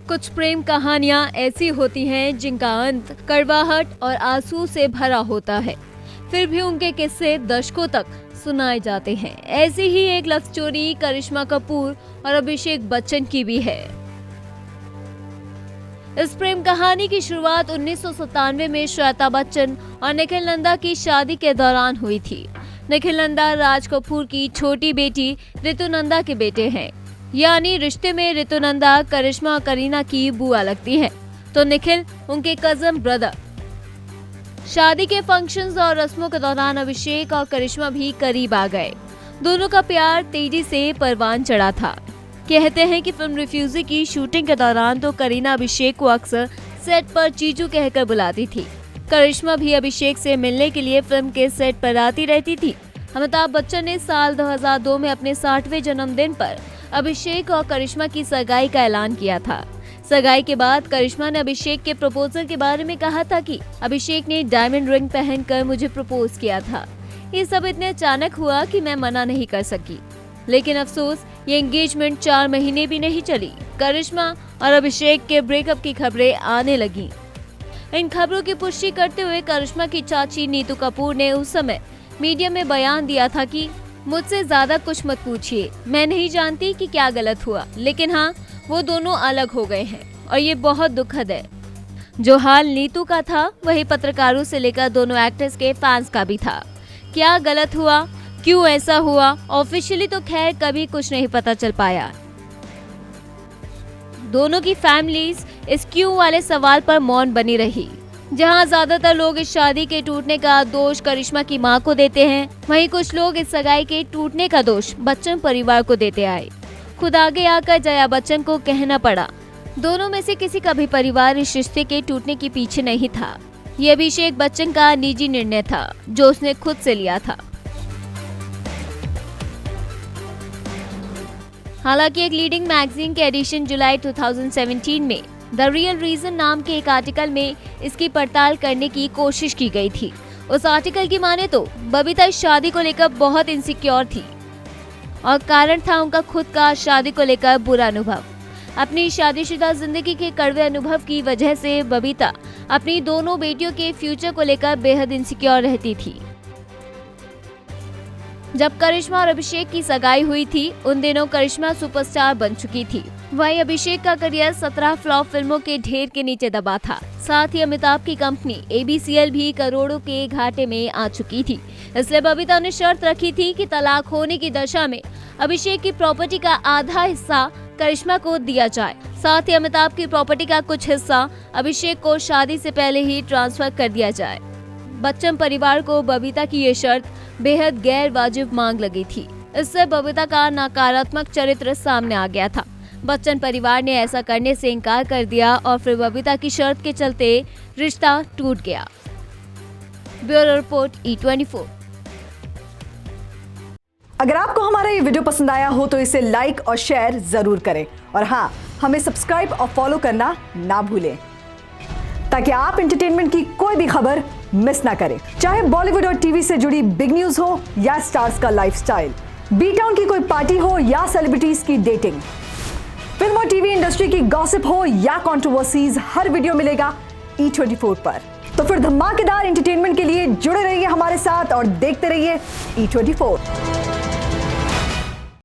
कुछ प्रेम कहानियां ऐसी होती हैं जिनका अंत कड़वाहट और आंसू से भरा होता है, फिर भी उनके किस्से दशकों तक सुनाए जाते हैं। ऐसी ही एक लव स्टोरी करिश्मा कपूर और अभिषेक बच्चन की भी है। इस प्रेम कहानी की शुरुआत 1997 में श्वेता बच्चन और निखिल नंदा की शादी के दौरान हुई थी। निखिल नंदा राज कपूर की छोटी बेटी ऋतु नंदा के बेटे हैं, यानी रिश्ते में ऋतु नंदा करिश्मा और करीना की बुआ लगती हैं, तो निखिल उनके कजन ब्रदर। शादी के फंक्शंस और रस्मों के दौरान अभिषेक और करिश्मा भी करीब आ गए। दोनों का प्यार तेजी से परवान चढ़ा था। कहते हैं कि फिल्म रिफ्यूजी की शूटिंग के दौरान तो करीना अभिषेक को अक्सर सेट पर जीजू कहकर बुलाती थी। करिश्मा भी अभिषेक से मिलने के लिए फिल्म के सेट पर आती रहती थी। अमिताभ बच्चन ने साल 2002 में अपने 60वें जन्मदिन पर अभिषेक और करिश्मा की सगाई का ऐलान किया था। सगाई के बाद करिश्मा ने अभिषेक के प्रपोजल के बारे में कहा था कि अभिषेक ने डायमंड रिंग पहनकर मुझे प्रपोज किया था। ये सब इतने अचानक हुआ कि मैं मना नहीं कर सकी, लेकिन अफसोस ये एंगेजमेंट 4 महीने भी नहीं चली। करिश्मा और अभिषेक के ब्रेकअप की खबरें आने लगी। इन खबरों की पुष्टि करते हुए करिश्मा की चाची नीतू कपूर ने उस समय मीडिया में बयान दिया था कि मुझसे ज्यादा कुछ मत पूछिए, मैं नहीं जानती कि क्या गलत हुआ, लेकिन हाँ, वो दोनों अलग हो गए हैं और ये बहुत दुखद है। जो हाल नीतू का था वही पत्रकारों से लेकर दोनों एक्टर्स के फैंस का भी था। क्या गलत हुआ, क्यों ऐसा हुआ, ऑफिशियली तो खैर कभी कुछ नहीं पता चल पाया। दोनों की फैमिलीज इस क्यों वाले सवाल पर मौन बनी रही। जहां ज्यादातर लोग इस शादी के टूटने का दोष करिश्मा की मां को देते हैं, वहीं कुछ लोग इस सगाई के टूटने का दोष बच्चन परिवार को देते आए। खुद आगे आकर जया बच्चन को कहना पड़ा, दोनों में से किसी का भी परिवार इस रिश्ते के टूटने के पीछे नहीं था। ये अभिषेक बच्चन का निजी निर्णय था जो उसने खुद से लिया था। हालांकि एक लीडिंग मैगजीन के एडिशन जुलाई 2017 में द रियल रीजन नाम के एक आर्टिकल में इसकी पड़ताल करने की कोशिश की गई थी। उस आर्टिकल की माने तो बबीता इस शादी को लेकर बहुत इनसिक्योर थी और कारण था उनका खुद का शादी को लेकर बुरा अनुभव। अपनी शादीशुदा जिंदगी के कड़वे अनुभव की वजह से बबीता अपनी दोनों बेटियों के फ्यूचर को लेकर बेहद इनसिक्योर रहती थी। जब करिश्मा और अभिषेक की सगाई हुई थी, उन दिनों करिश्मा सुपरस्टार बन चुकी थी। वहीं अभिषेक का करियर 17 फ्लॉप फिल्मों के ढेर के नीचे दबा था। साथ ही अमिताभ की कंपनी ABCL भी करोड़ों के घाटे में आ चुकी थी। इसलिए बबीता ने शर्त रखी थी कि तलाक होने की दशा में अभिषेक की प्रॉपर्टी का आधा हिस्सा करिश्मा को दिया जाए। साथ ही अमिताभ की प्रॉपर्टी का कुछ हिस्सा अभिषेक को शादी से पहले ही ट्रांसफर कर दिया जाए। बच्चन परिवार को बबीता की ये शर्त बेहद गैर वाजिब मांग लगी थी। इससे बबीता का नकारात्मक चरित्र सामने आ गया था। बच्चन परिवार ने ऐसा करने से इनकार कर दिया और फिर बबीता की शर्त के चलते रिश्ता टूट गया। Bureau report E24। अगर आपको हमारा ये वीडियो पसंद आया हो तो इसे लाइक और शेयर जरूर करें और हाँ, हमें सब्सक्राइब और फॉलो करना ना भूलें ताकि आप एंटरटेनमेंट की कोई भी खबर मिस ना करें। चाहे बॉलीवुड और टीवी से जुड़ी बिग न्यूज हो या स्टार्स का लाइफस्टाइल, बी टाउन की कोई पार्टी हो या सेलिब्रिटीज की डेटिंग, फिल्म और टीवी इंडस्ट्री की गॉसिप हो या कंट्रोवर्सीज, हर वीडियो मिलेगा E24 पर। तो फिर धमाकेदार एंटरटेनमेंट के लिए जुड़े रहिए हमारे साथ और देखते रहिए E24।